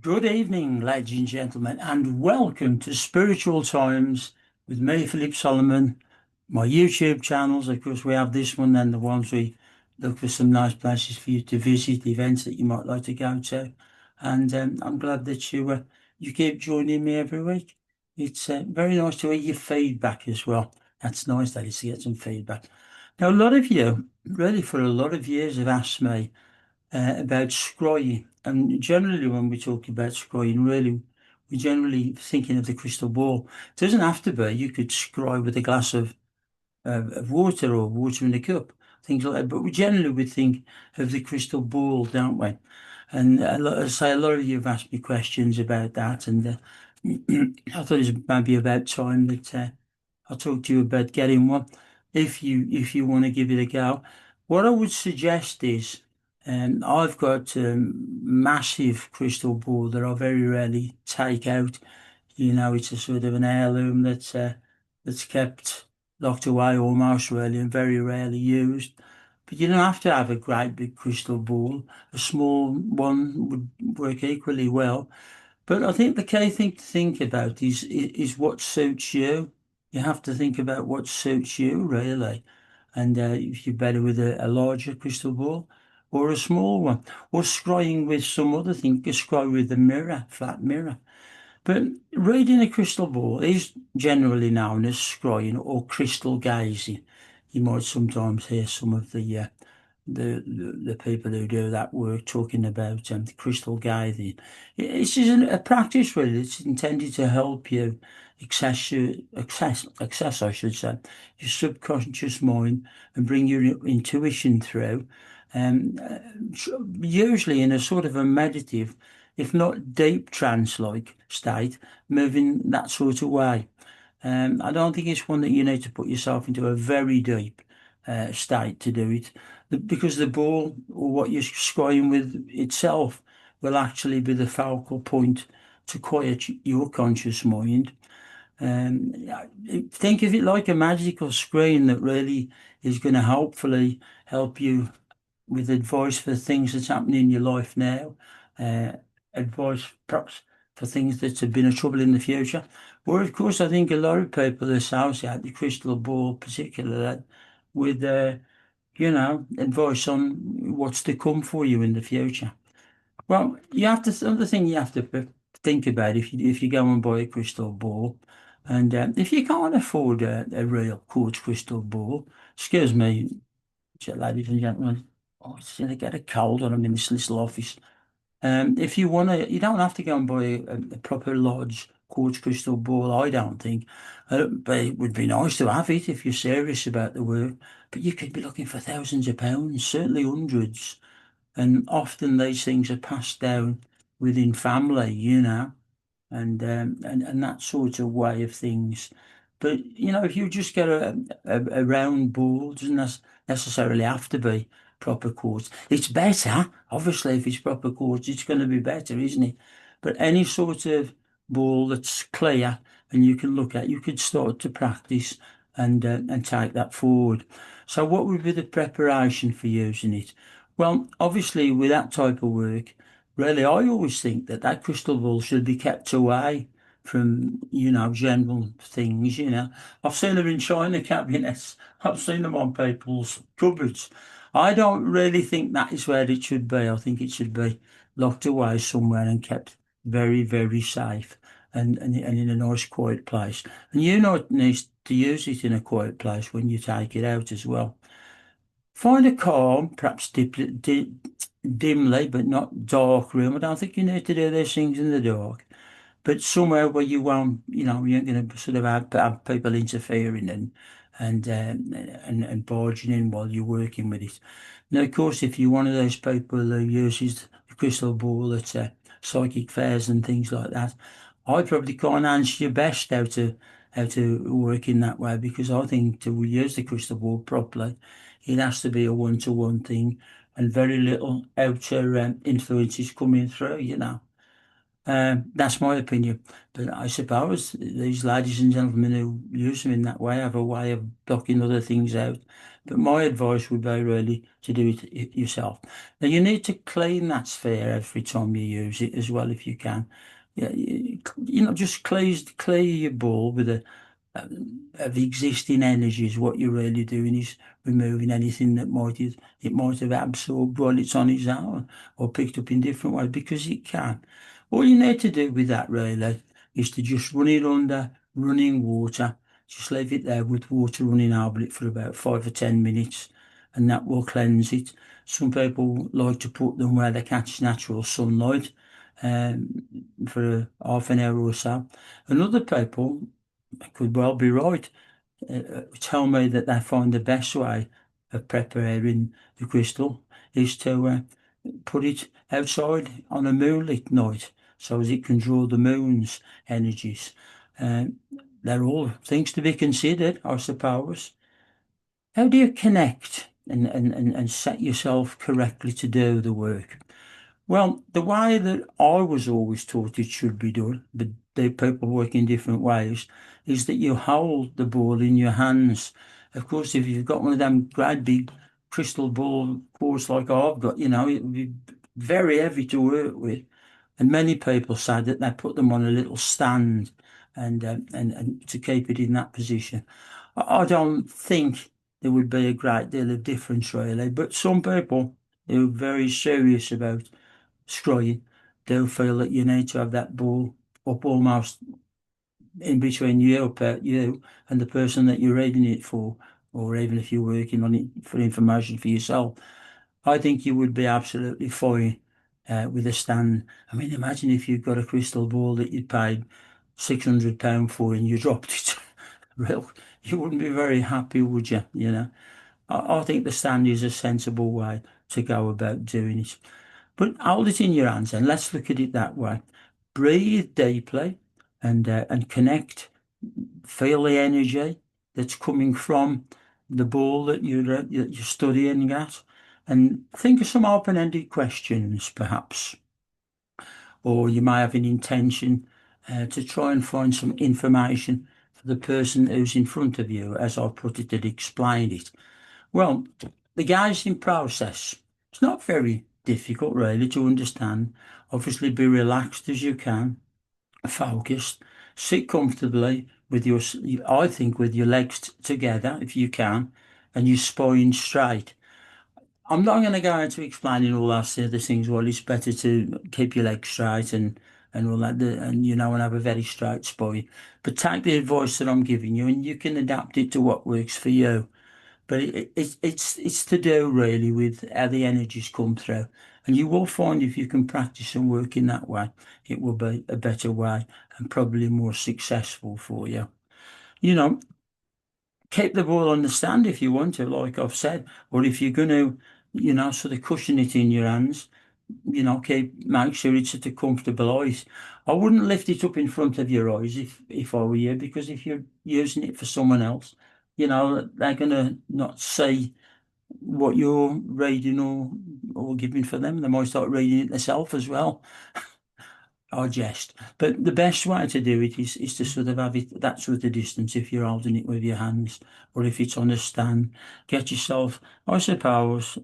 Good evening, ladies and gentlemen, and welcome to Spiritual Times with me, Philip Solomon. My YouTube channels, of course, we have this one and the ones we look for some nice places for you to visit, events that you might like to go to. And I'm glad that you keep joining me every week. It's very nice to hear your feedback as well. That's nice that is to get some feedback. Now, a lot of you, really for a lot of years, have asked me about scrying. And generally, when we talk about scrying, really, we're generally thinking of the crystal ball. It doesn't have to be. You could scry with a glass of water or water in a cup, things like that. But we generally would think of the crystal ball, don't we? And I say a lot of you have asked me questions about that, and I thought it was maybe about time that I'll talk to you about getting one if you want to give it a go. What I would suggest is I've got a massive crystal ball that I very rarely take out. It's a sort of an heirloom that's kept locked away almost really and very rarely used. But you don't have to have a great big crystal ball. A small one would work equally well. But I think the key thing to think about is what suits you. You have to think about what suits you really, and if you're better with a larger crystal ball or a small one, or scrying with some other thing, you scry with a mirror, flat mirror. But reading a crystal ball is generally known as scrying or crystal gazing. You might sometimes hear some of the people who do that work talking about the crystal gazing. It's just a practice really. It's intended to help you access, I should say, your subconscious mind and bring your intuition through. Um, uh, Usually in a sort of a meditative, if not deep trance-like state, moving that sort of way. I don't think it's one that you need to put yourself into a very deep state to do it, because the ball or what you're scrying with itself will actually be the focal point to quiet your conscious mind. Think of it like a magical screen that really is going to hopefully help you with advice for things that's happening in your life now, uh, advice perhaps for things that have been a trouble in the future. Or, of course, I think a lot of people associate the crystal ball, particularly, with, advice on what's to come for you in the future. Well, another thing you have to think about if you go and buy a crystal ball, and if you can't afford a real quartz crystal ball, excuse me, ladies and gentlemen, oh, it's going to get a cold when I'm in this little office. If you want to, you don't have to go and buy a proper large quartz crystal ball, I don't think. But it would be nice to have it if you're serious about the work. But you could be looking for thousands of pounds, certainly hundreds. And often these things are passed down within family, and that sort of way of things. But if you just get a round ball, doesn't necessarily have to be proper quartz. It's better, obviously, if it's proper quartz, it's going to be better, isn't it? But any sort of ball that's clear and you can look at, you could start to practice and take that forward. So, what would be the preparation for using it? Well, obviously, with that type of work. Really, I always think that that crystal ball should be kept away from, general things. I've seen them in china cabinets. I've seen them on people's cupboards. I don't really think that is where it should be. I think it should be locked away somewhere and kept very, very safe and in a nice, quiet place. And you know it needs to use it in a quiet place when you take it out as well. Find a calm, perhaps dimly, but not dark room. I don't think you need to do those things in the dark, but somewhere where you won't, you ain't going to sort of have people interfering and barging in while you're working with it. Now, of course, if you're one of those people who uses the crystal ball at psychic fairs and things like that, I probably can't answer you best how to work in that way, because I think to use the crystal ball properly, it has to be a one-to-one thing and very little outer influences coming through. That's my opinion. But I suppose these ladies and gentlemen who use them in that way have a way of blocking other things out But my advice would be really to do it yourself. Now you need to clean that sphere every time you use it as well, if you can. Yeah, just clear your ball with of existing energies. What you're really doing is removing anything that it might have absorbed while it's on its own or picked up in different ways, because it can. All you need to do with that really is to just run it under running water. Just leave it there with water running over it for about 5 or 10 minutes, and that will cleanse it. Some people like to put them where they catch natural sunlight for half an hour or so. And other people could well be right. Tell me that they find the best way of preparing the crystal is to put it outside on a moonlit night so as it can draw the moon's energies. They're all things to be considered, I suppose. How do you connect and set yourself correctly to do the work? Well, the way that I was always taught it should be done, but the people work in different ways, is that you hold the ball in your hands. Of course, if you've got one of them great big crystal ball balls like I've got, it would be very heavy to work with. And many people say that they put them on a little stand and to keep it in that position. I don't think there would be a great deal of difference really, but some people who are very serious about scrying do feel that you need to have that ball up almost in between you and the person that you're reading it for, or even if you're working on it for information for yourself. I think you would be absolutely fine with a stand. I mean, imagine if you've got a crystal ball that you paid £600 for and you dropped it. Well, you wouldn't be very happy, would you? I think the stand is a sensible way to go about doing it. But hold it in your hands and let's look at it that way. Breathe deeply and connect. Feel the energy that's coming from the ball that you're studying at, and think of some open-ended questions, perhaps, or you may have an intention to try and find some information for the person who's in front of you, as I put it and explained it. Well, the gauging process, it's not very difficult really to understand. Obviously, be relaxed as you can, focused, sit comfortably with I think with your legs together if you can, and your spine straight. I'm not going to go into explaining all those other things. Well, it's better to keep your legs straight and all that, and have a very straight spine. But take the advice that I'm giving you, and you can adapt it to what works for you. But it's to do really with how the energies come through. And you will find if you can practice and work in that way, it will be a better way and probably more successful for you. You know, keep the ball on the stand if you want to, like I've said, or if you're going to, sort of cushion it in your hands, make sure it's at a comfortable height. I wouldn't lift it up in front of your eyes if I were you, because if you're using it for someone else, they're gonna not see what you're reading or giving for them. They might start reading it themselves as well. I jest. But the best way to do it is to sort of have it that sort of distance if you're holding it with your hands, or if it's on a stand. Get yourself, I suppose,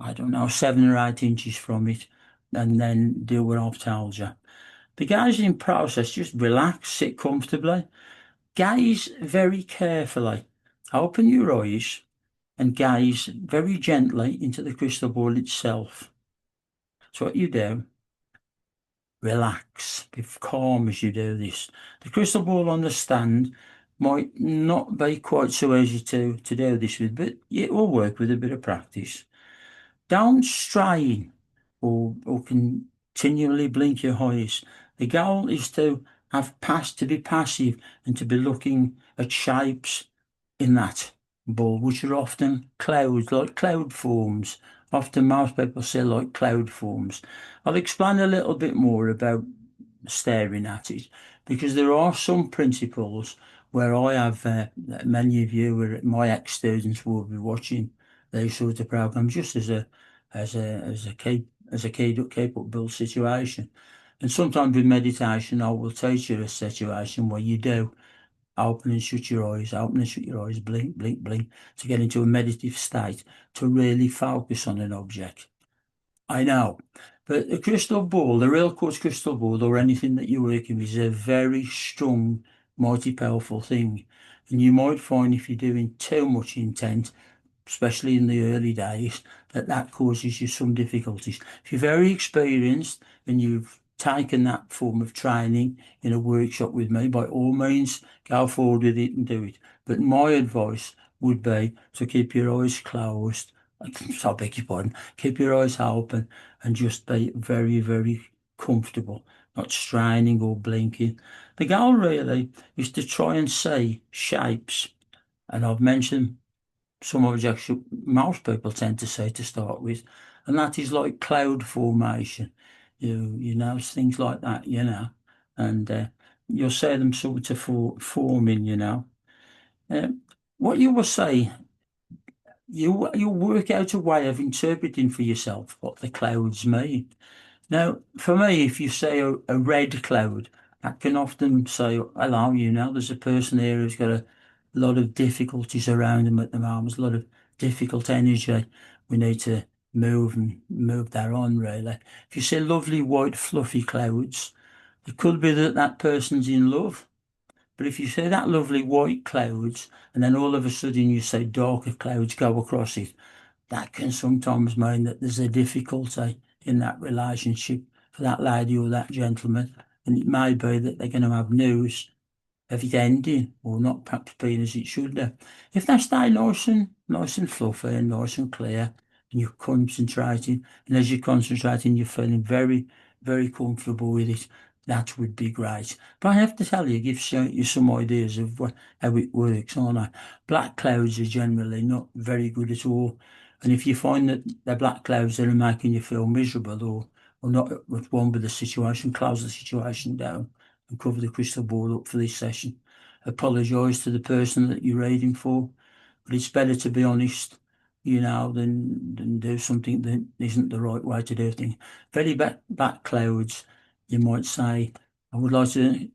I don't know, 7 or 8 inches from it, and then do what I've told you. The gazing process, just relax, sit comfortably, gaze very carefully, open your eyes and gaze very gently into the crystal ball itself. So what you do, relax, be calm as you do this. The crystal ball on the stand might not be quite so easy to do this with, but it will work with a bit of practice. Don't strain or continually blink your eyes. The goal is to to be passive and to be looking at shapes in that ball, which are often clouds, like cloud forms. Often most people say like cloud forms. I'll explain a little bit more about staring at it, because there are some principles where I have many of you, my ex-students, will be watching these sort of programs just as a keep up build situation. And sometimes with meditation, I will teach you a situation where you do open and shut your eyes, open and shut your eyes, blink, blink, blink, to get into a meditative state, to really focus on an object. I know. But a crystal ball, the real quartz crystal ball or anything that you're working with is a very strong, mighty powerful thing. And you might find if you're doing too much intent, especially in the early days, that causes you some difficulties. If you're very experienced and you've taken that form of training in a workshop with me, by all means, go forward with it and do it. But my advice would be to keep your eyes closed. I beg your pardon. Keep your eyes open and just be very, very comfortable, not straining or blinking. The goal really is to try and see shapes. And I've mentioned some objects most people tend to say to start with, and that is like cloud formation. You know things like that, and you'll see them sort of forming. What you will say, you work out a way of interpreting for yourself what the clouds mean. Now, for me, if you say a red cloud, that can often say, hello, there's a person here who's got a lot of difficulties around them at the moment. There's a lot of difficult energy. We need to move that on, really. If you say lovely white fluffy clouds, it could be that that person's in love. But if you say that lovely white clouds, and then all of a sudden you say darker clouds go across it, that can sometimes mean that there's a difficulty in that relationship for that lady or that gentleman. And it may be that they're going to have news of it ending or not perhaps being as it should have. If they stay nice and fluffy and nice and clear, and you're concentrating, and as you're concentrating, you're feeling very, very comfortable with it, that would be great. But I have to tell you, give you some ideas of how it works, aren't I? Black clouds are generally not very good at all. And if you find that they're black clouds that are making you feel miserable or not at one with the situation, close the situation down and cover the crystal ball up for this session. Apologise to the person that you're reading for, but it's better to be honest, than do something that isn't the right way to do things. Very black clouds, you might say. I would like to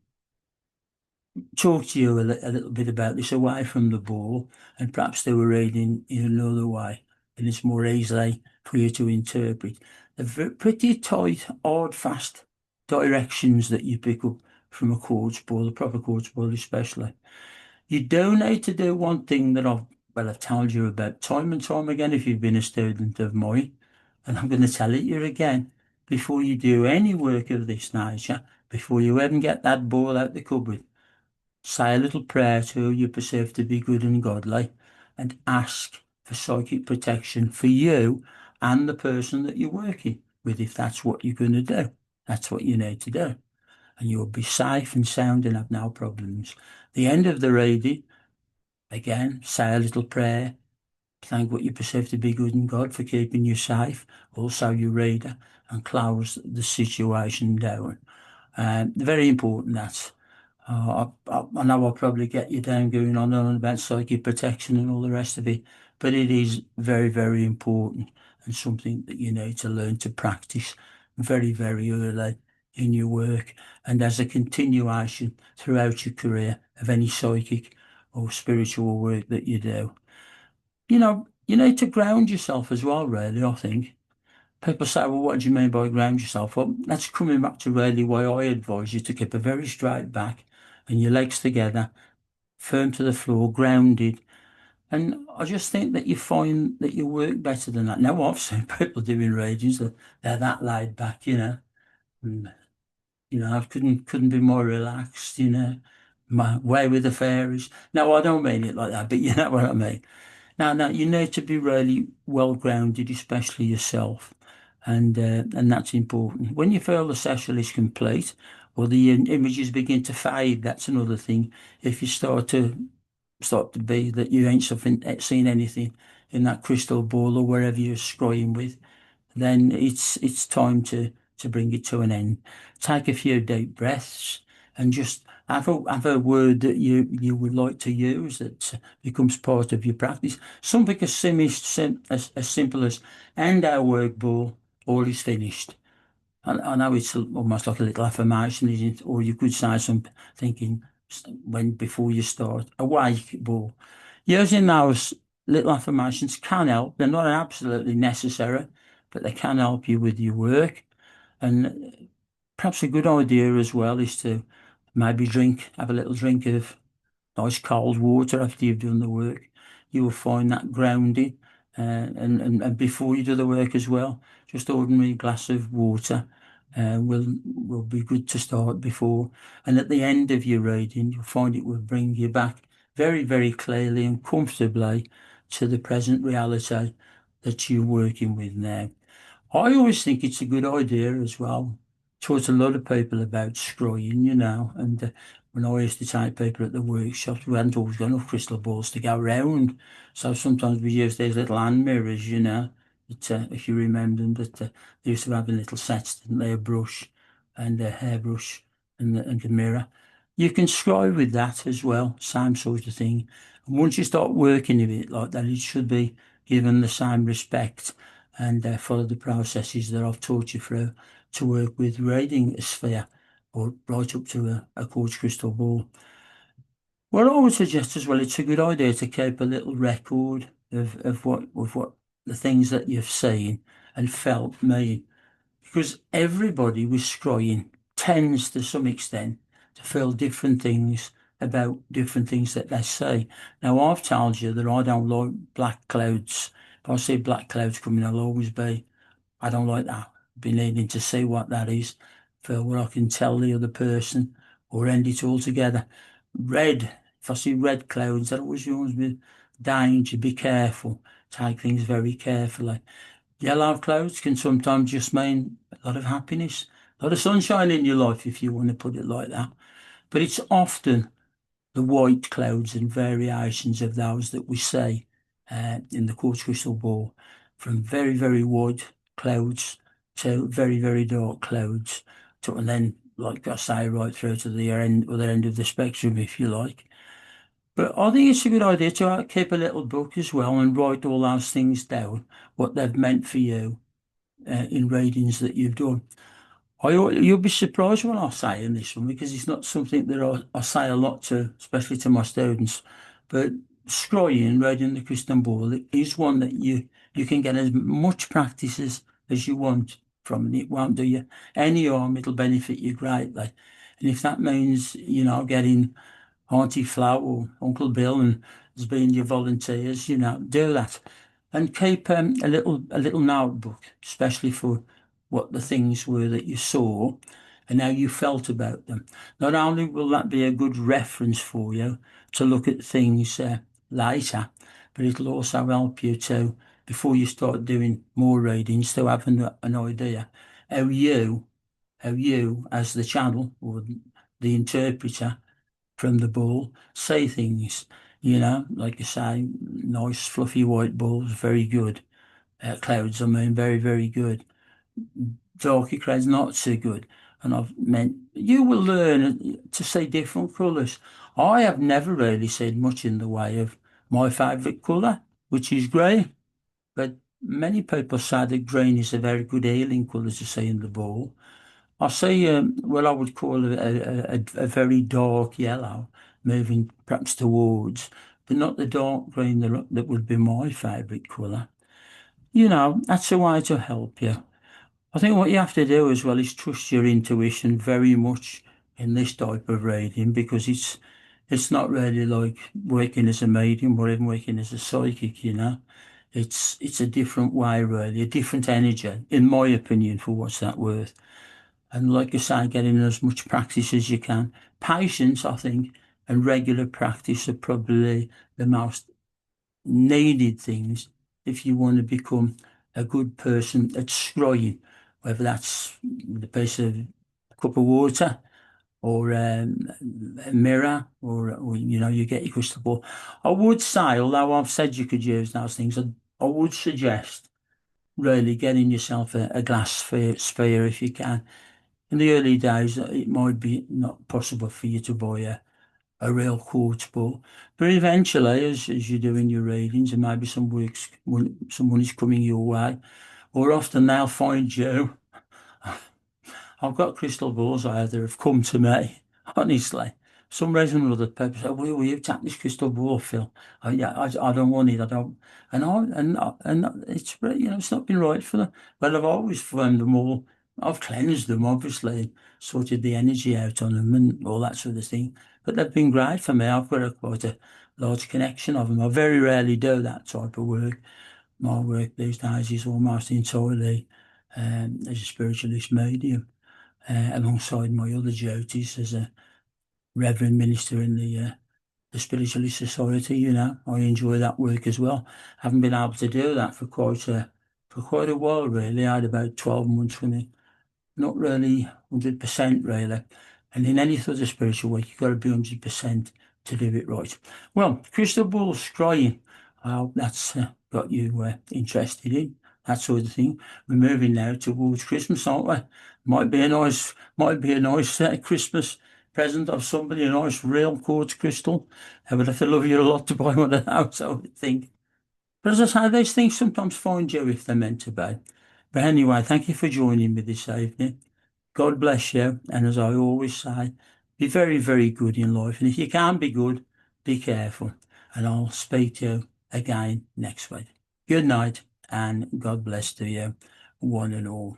talk to you a little bit about this away from the ball, and perhaps they were reading in another way, and it's more easily for you to interpret. The pretty tight, hard, fast directions that you pick up from a quartz ball, a proper quartz ball especially. You do need to do one thing that I've told you about time and time again if you've been a student of mine, and I'm going to tell it you again. Before you do any work of this nature, before you even get that ball out the cupboard, say a little prayer to who you perceive to be good and godly, and ask for psychic protection for you and the person that you're working with, if that's what you're going to do. That's what you need to do. And you'll be safe and sound and have no problems. The end of the reading, again, say a little prayer, thank what you perceive to be good in God for keeping you safe, also your reader, and close the situation down. Very important, that. I know I'll probably get you down going on and on about psychic protection and all the rest of it, but it is very, very important and something that you need to learn to practice very, very early in your work and as a continuation throughout your career of any psychic or spiritual work that you do. You need to ground yourself as well, really, I think. People say, well, what do you mean by ground yourself? Well, that's coming back to really why I advise you to keep a very straight back and your legs together, firm to the floor, grounded. And I just think that you find that you work better than that. Now, I've seen people doing readings that they're that laid back, And, I couldn't be more relaxed, my way with the fairies. No, I don't mean it like that, but you know what I mean. Now, you need to be really well grounded, especially yourself, and that's important. When you feel the session is complete, or the images begin to fade, that's another thing. If you start to be that you ain't seen anything in that crystal ball or wherever you're scrying with, then it's time to bring it to an end. Take a few deep breaths and just have a word that you would like to use that becomes part of your practice. Something as simple as "end our work, ball, all is finished." I know it's almost like a little affirmation, isn't it? Or you could say something thinking, when before you start. A wake ball. Using those little affirmations can help. They're not absolutely necessary, but they can help you with your work. And perhaps a good idea as well is to maybe have a little drink of nice cold water after you've done the work. You will find that grounding. And before you do the work as well, just ordinary glass of water will be good to start before. And at the end of your reading, you'll find it will bring you back very, very clearly and comfortably to the present reality that you're working with now. I always think it's a good idea as well. Taught a lot of people about scrying, and when I used to take people at the workshops, we hadn't always got enough crystal balls to go round. So sometimes we used these little hand mirrors, that, if you remember them, that they used to have in little sets, didn't they? A brush and a hairbrush and a mirror. You can scry with that as well, same sort of thing. And once you start working with it like that, it should be given the same respect and follow the processes that I've taught you through to work with reading a sphere or right up to a quartz crystal ball. What I would suggest as well, it's a good idea to keep a little record of what the things that you've seen and felt mean, because everybody with scrying tends to some extent to feel different things about different things that they see. Now, I've told you that I don't like black clouds. If I see black clouds coming, I'll always be, I don't like that. Be needing to see what that is, for what I can tell the other person or end it all together. Red, if I see red clouds, that always warns me danger, be careful, take things very carefully. Yellow clouds can sometimes just mean a lot of happiness, a lot of sunshine in your life, if you want to put it like that. But it's often the white clouds and variations of those that we see in the quartz crystal ball, from very, very white clouds to very, very dark clouds, and then, like I say, right through to the other end of the spectrum, if you like. But I think it's a good idea to keep a little book as well and write all those things down, what they've meant for you in readings that you've done. You'll be surprised when I say in this one, because it's not something that I say a lot to, especially to my students. But scrying, reading the crystal ball, it is one that you can get as much practice as you want from it. It won't do you any harm. It'll benefit you greatly. And if that means, getting Auntie Flo or Uncle Bill and as being your volunteers, do that. And keep a little notebook, especially for what the things were that you saw and how you felt about them. Not only will that be a good reference for you to look at things later, but it'll also help you to, before you start doing more readings, to have an idea how you as the channel or the interpreter from the ball say things. Like you say, nice fluffy white balls, very good. Clouds, I mean, very, very good. Darker clouds, not so good. And I've meant you will learn to see different colours. I have never really seen much in the way of my favourite colour, which is grey. But many people say that green is a very good healing colour to see in the ball. I see what I would call a very dark yellow, moving perhaps towards, but not the dark green that would be my favourite colour. That's a way to help you. I think what you have to do as well is trust your intuition very much in this type of reading, because it's not really like working as a medium or even working as a psychic. It's a different way, really, a different energy, in my opinion, for what's that worth. And like you say, getting as much practice as you can. Patience, I think, and regular practice are probably the most needed things if you want to become a good person at scrying, whether that's with a piece of cup of water or a mirror or you get your crystal ball. I would say, although I've said you could use those things, I would suggest really getting yourself a glass sphere if you can. In the early days, it might be not possible for you to buy a real quartz ball, but eventually, as you're doing your readings and maybe someone is coming your way, or often they'll find you. I've got crystal balls either have come to me, honestly, some reason or other, people say, will you take this crystal ball, Phil? Yeah, I don't want it. I don't. And it's, it's not been right for them. But I've always found them all. I've cleansed them, obviously, sorted the energy out on them and all that sort of thing. But they've been great for me. I've got quite a large connection of them. I very rarely do that type of work. My work these days is almost entirely as a spiritualist medium, alongside my other duties as a reverend minister in the Spiritualist Society. I enjoy that work as well. Haven't been able to do that for quite a while, really. I had about 12 months when it not really 100% really. And in any sort of spiritual work, you've got to be 100% to do it right. Well, crystal ball scrying, I hope that's got you interested in that sort of thing. We're moving now towards Christmas, aren't we? Might be a nice Christmas present of somebody, a nice real quartz crystal. I would have to love you a lot to buy one of those, I would think. But as I say, these things sometimes find you if they're meant to be. But anyway, thank you for joining me this evening. God bless you. And as I always say, be very, very good in life. And if you can't be good, be careful. And I'll speak to you again next week. Good night and God bless to you, one and all.